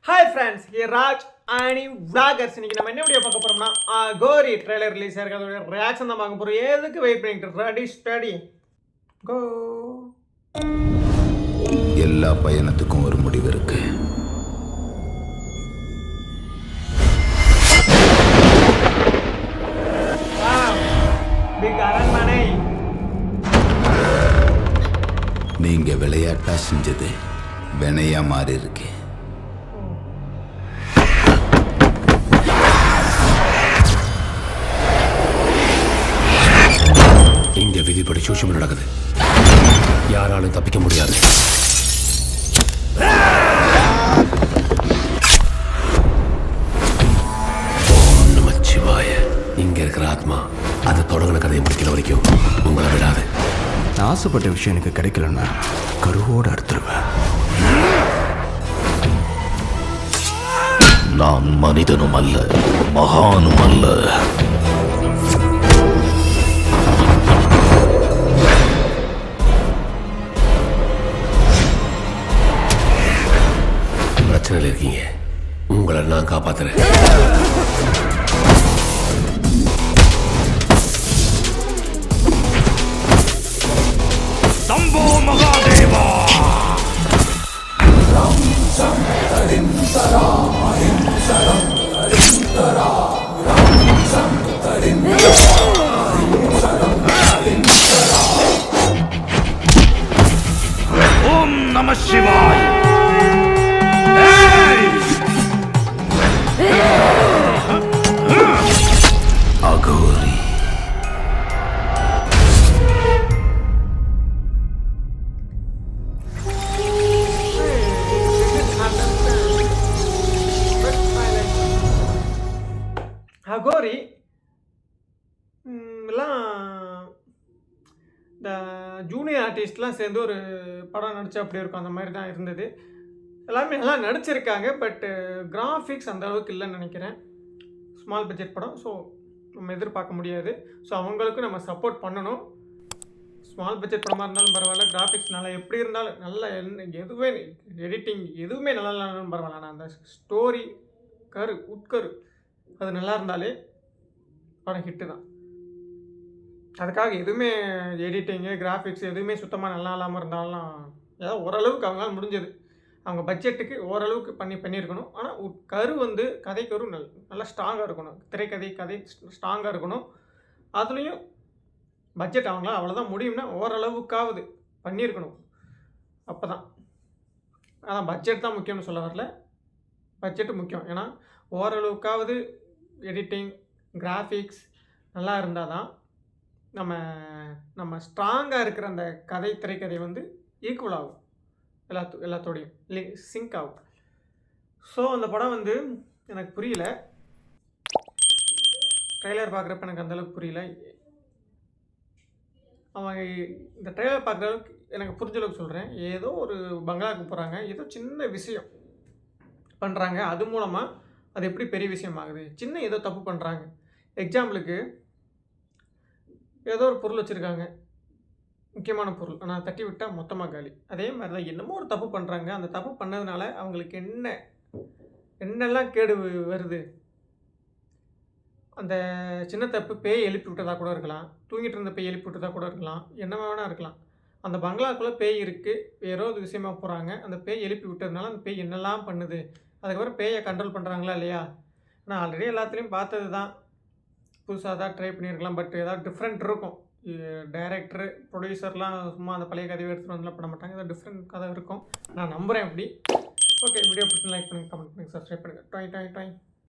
Hi friends, here Raj and vloggers. இன்னைக்கு நம்ம என்ன வீடியோ பார்க்க போறோம்னா கோரி ட்ரெய்லர் ரிலீஸ் ஆகிறதோட ரியாக்ஷன் தான் பார்க்க போறோம். எதுக்கு வெயிட் பண்ணிட்டு ரெடி ஸ்டடி கோ. எல்லா பயணத்துக்கும் ஒரு முடிவு இருக்கு. பிக் அரண்மனை. நீங்க விளையாட்டா செஞ்சது வினையா மாறி இருக்கு. இங்க விதிப்படி சூழ்ச்சி நடக்குது. யாராலும் தப்பிக்க முடியாது. ஓம் நமச்சிவாய. இங்க இருக்கிற ஆத்மா அது தொடங்கின கதையை முடிக்கிற வரைக்கும் உங்களை விடாது. நான் ஆசைப்பட்ட விஷயம் எனக்கு கிடைக்கலன்னா கருவோடு அறுத்துருவேன். நான் மனிதனும் அல்ல, மகானும் அல்ல. பிரச்சனையில் இருக்கீங்க, உங்களை நான் காப்பாத்துறேன். சம்போ மகாதேவா. ஓம் நம சிவாய். அகோரி அகோரி எல்லாம் இந்த ஜூனியர் ஆர்டிஸ்ட்லாம் சேர்ந்து ஒரு படம் நடித்தா அப்படி இருக்கும், அந்த மாதிரி தான் இருந்தது. எல்லாமே நல்லா நடிச்சிருக்காங்க. பட்டு கிராஃபிக்ஸ் அந்த அளவுக்கு இல்லைன்னு நினைக்கிறேன். ஸ்மால் பட்ஜெட் படம், ஸோ நம்ம எதிர்பார்க்க முடியாது. ஸோ அவங்களுக்கு நம்ம சப்போர்ட் பண்ணணும். ஸ்மால் பட்ஜெட் படமாக இருந்தாலும் பரவாயில்ல, கிராஃபிக்ஸ் நல்லா எப்படி இருந்தாலும் நல்லா எதுவுமே எடிட்டிங் எதுவுமே நல்லா இல்லைனாலும் பரவாயில்ல. ஆனால் அந்த ஸ்டோரி உட்கரு அது நல்லா இருந்தாலே படம் ஹிட்டு தான். அதுக்காக எதுவுமே எடிட்டிங்கு கிராஃபிக்ஸ் எதுவுமே சுத்தமாக நல்லா இல்லாமல் இருந்தாலும் ஏதாவது ஓரளவுக்கு அவங்களால முடிஞ்சது, அவங்க பட்ஜெட்டுக்கு ஓரளவுக்கு பண்ணியிருக்கணும். ஆனால் கரு கதை கரு நல்லா ஸ்ட்ராங்காக இருக்கணும். கதை ஸ்ட்ராங்காக இருக்கணும். அதுலேயும் பட்ஜெட் அவங்களால அவ்வளோதான் முடியும்னா ஓரளவுக்காவது பண்ணியிருக்கணும். அப்போ தான் அதான் பட்ஜெட் தான் முக்கியம்னு சொல்ல வரல, பட்ஜெட்டு முக்கியம். ஏன்னா ஓரளவுக்காவது எடிட்டிங் கிராஃபிக்ஸ் நல்லா இருந்தால் தான் நம்ம ஸ்ட்ராங்காக இருக்கிற அந்த திரைக்கதை ஈக்குவல் ஆகும், எல்லாத்தோடையும் சிங்க் ஆகும். ஸோ அந்த படம் எனக்கு புரியல. ட்ரெய்லர் பார்க்குறப்ப எனக்கு அந்தளவுக்கு புரியல. அவங்க இந்த ட்ரெய்லர் பார்க்குற அளவுக்கு எனக்கு புரிஞ்ச அளவுக்கு சொல்கிறேன். ஏதோ ஒரு பங்களாவுக்கு போகிறாங்க, ஏதோ சின்ன விஷயம் பண்ணுறாங்க, அது மூலமாக அது எப்படி பெரிய விஷயம் ஆகுது. சின்ன ஏதோ தப்பு பண்ணுறாங்க. எக்ஸாம்பிளுக்கு ஏதோ ஒரு பொருள் வச்சுருக்காங்க, முக்கியமான பொருள், ஆனால் தட்டி விட்டால் மொத்தமாக காலி. அதே மாதிரி தான் என்னமோ ஒரு தப்பு பண்ணுறாங்க. அந்த தப்பு பண்ணதுனால அவங்களுக்கு என்னெல்லாம் கேடு வருது. அந்த சின்ன தப்பு பேய் எழுப்பி விட்டதாக கூட இருக்கலாம், தூங்கிட்டு இருந்த பேய் எழுப்பி விட்டதாக கூட இருக்கலாம், என்ன வேணால் இருக்கலாம். அந்த பங்களாக்குள்ளே பேய் இருக்குது, வேறோ ஒரு விஷயமா போகிறாங்க. அந்த பேய் எழுப்பி விட்டதுனால அந்த பேய் என்னெல்லாம் பண்ணுது. அதுக்கப்புறம் பேயை கண்ட்ரோல் பண்ணுறாங்களா இல்லையா. நான் ஆல்ரெடி எல்லாத்துலேயும் பார்த்தது தான், புதுசாக தான் ட்ரை பண்ணியிருக்கலாம். பட் ஏதாவது டிஃப்ரெண்ட் இருக்கும். டைரக்டரு ப்ரொடியூசர்லாம் சும்மா அந்த பழைய கதையை எடுத்துகிட்டு வந்துலாம் பண்ண மாட்டாங்க. ஏதாவது டிஃப்ரெண்ட் கதை இருக்கும், நான் நம்புகிறேன். அப்படி ஓகே, வீடியோ பிடிச்சி லைக் பண்ணுங்கள், கமெண்ட் பண்ணுங்கள், சப்ஸ்கிரைப் பண்ணுங்கள். டாய் டாய் டாய்.